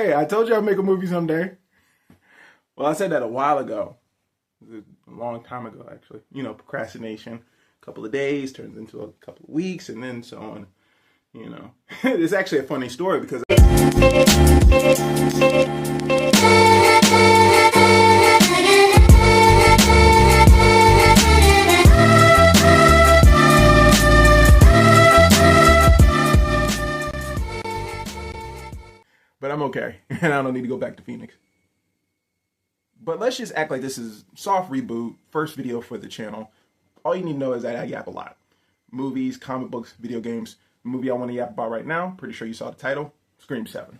Hey, I told you I'd make a movie someday. Well, I said that a while ago. A long time ago, actually. You know, procrastination. A couple of days turns into a couple of weeks, and then so on. You know, it's actually a funny story because but I'm okay, and I don't need to go back to Phoenix. But let's just act like this is soft reboot, first video for the channel. All you need to know is that I yap a lot. Movies, comic books, video games. The movie I want to yap about right now, pretty sure you saw the title, Scream 7.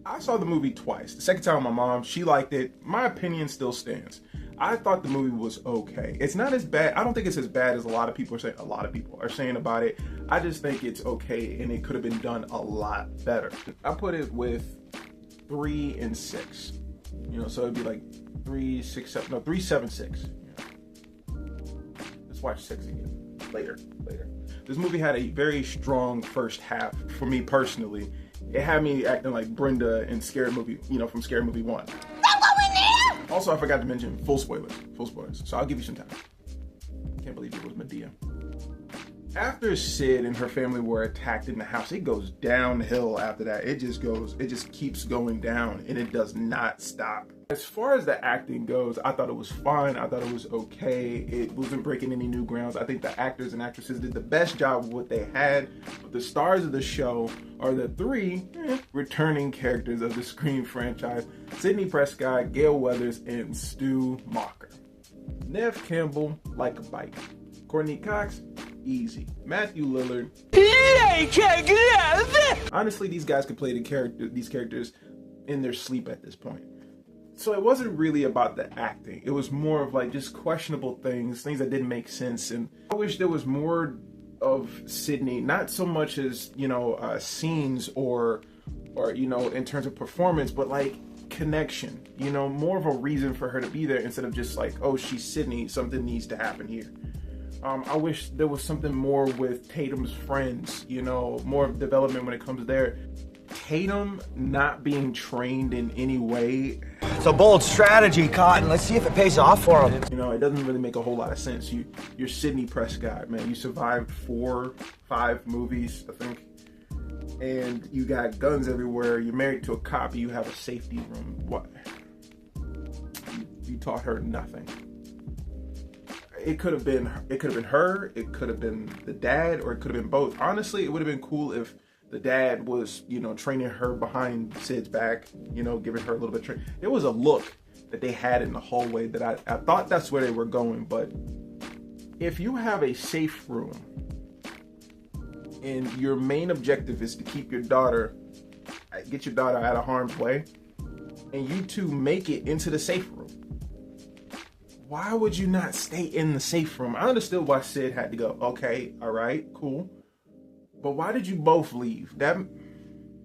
I saw the movie twice. The second time with my mom, she liked it. My opinion still stands. I thought the movie was okay. It's not as bad. I don't think it's as bad as a lot of people are saying about it. I just think it's okay, and it could have been done a lot better. I put it with 3 and 6. You know, so it'd be like 3, 6, 7. No, 3, 7, 6. Yeah. Let's watch 6 again later. This movie had a very strong first half for me personally. It had me acting like Brenda in Scary Movie, you know, from Scary Movie 1. Also, I forgot to mention full spoilers. So I'll give you some time. Can't believe it was Medea. After Sid and her family were attacked in the house, it goes downhill after that. It just keeps going down, and it does not stop. As far as the acting goes, I thought it was fine. I thought it was okay. It wasn't breaking any new grounds. I think the actors and actresses did the best job of what they had. But the stars of the show are the 3 returning characters of the Scream franchise: Sidney Prescott, Gale Weathers, and Stu Macher. Neve Campbell, like a bike. Courtney Cox, easy. Matthew Lillard, honestly, these guys could play these characters in their sleep at this point. So it wasn't really about the acting. It was more of like just questionable things that didn't make sense. And I wish there was more of Sidney, not so much as, you know, scenes or, you know, in terms of performance, but like connection, you know, more of a reason for her to be there instead of just like, oh, she's Sidney, something needs to happen here. I wish there was something more with Tatum's friends, you know, more development when it comes there. Tatum not being trained in any way. It's a bold strategy, Cotton. Let's see if it pays off for him. You know, it doesn't really make a whole lot of sense. You're Sidney Prescott, man. You survived 4, 5 movies, I think. And you got guns everywhere. You're married to a cop. You have a safety room. What? You taught her nothing. It could have been her. It could have been the dad, or it could have been both. Honestly, it would have been cool if the dad was, you know, training her behind Sid's back, you know, giving her a little bit of training. There was a look that they had in the hallway that I thought that's where they were going. But if you have a safe room and your main objective is to keep your daughter, get your daughter out of harm's way, and you two make it into the safe room, why would you not stay in the safe room? I understood why Sid had to go. Okay, all right, cool. But why did you both leave?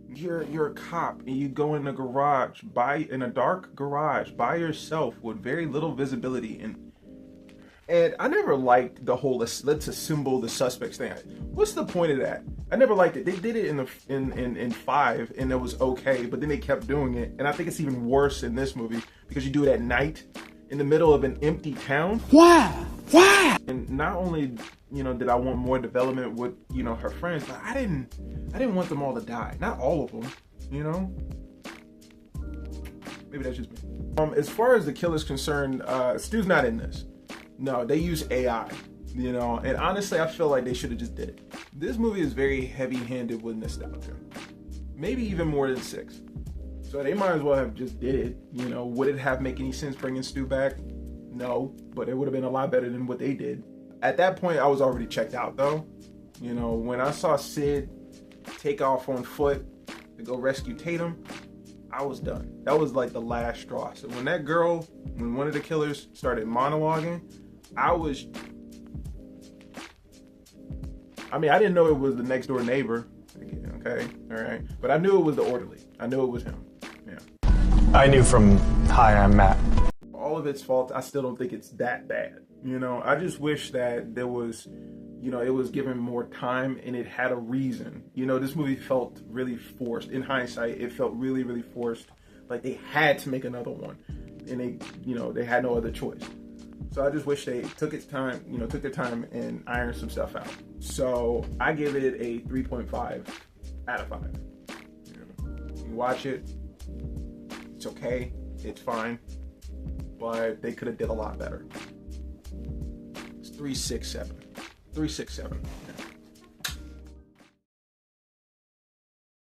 You're a cop and you go in a garage, in a dark garage by yourself with very little visibility, and I never liked the whole let's assemble the suspects thing. What's the point of that? I never liked it. They did it in 5 and it was okay, but then they kept doing it, and I think it's even worse in this movie because you do it at night in the middle of an empty town. Why? And not only, you know, did I want more development with, you know, her friends, but I didn't want them all to die. Not all of them, you know. Maybe that's just me. As far as the killer's concerned, Stu's not in this. No, they use AI, you know, and honestly, I feel like they should have just did it. This movie is very heavy-handed with nostalgia, maybe even more than 6. So they might as well have just did it. You know, would it make any sense bringing Stu back? No, but it would have been a lot better than what they did. At that point, I was already checked out, though. You know, when I saw Sid take off on foot to go rescue Tatum, I was done. That was like the last straw. So when one of the killers started monologuing, I didn't know it was the next door neighbor. Okay, all right. But I knew it was the orderly. I knew it was him. Yeah. I knew from, hi, I'm Matt. All of its fault, I still don't think it's that bad. You know, I just wish that there was You know, it was given more time and it had a reason. You know, this movie felt really forced. In hindsight, it felt really, really forced. Like they had to make another one, and they had no other choice. So I just wish they took their time and ironed some stuff out. So I give it a 3.5 out of 5. You watch it, it's okay, it's fine, but they could have did a lot better. It's 3.67. 3.67.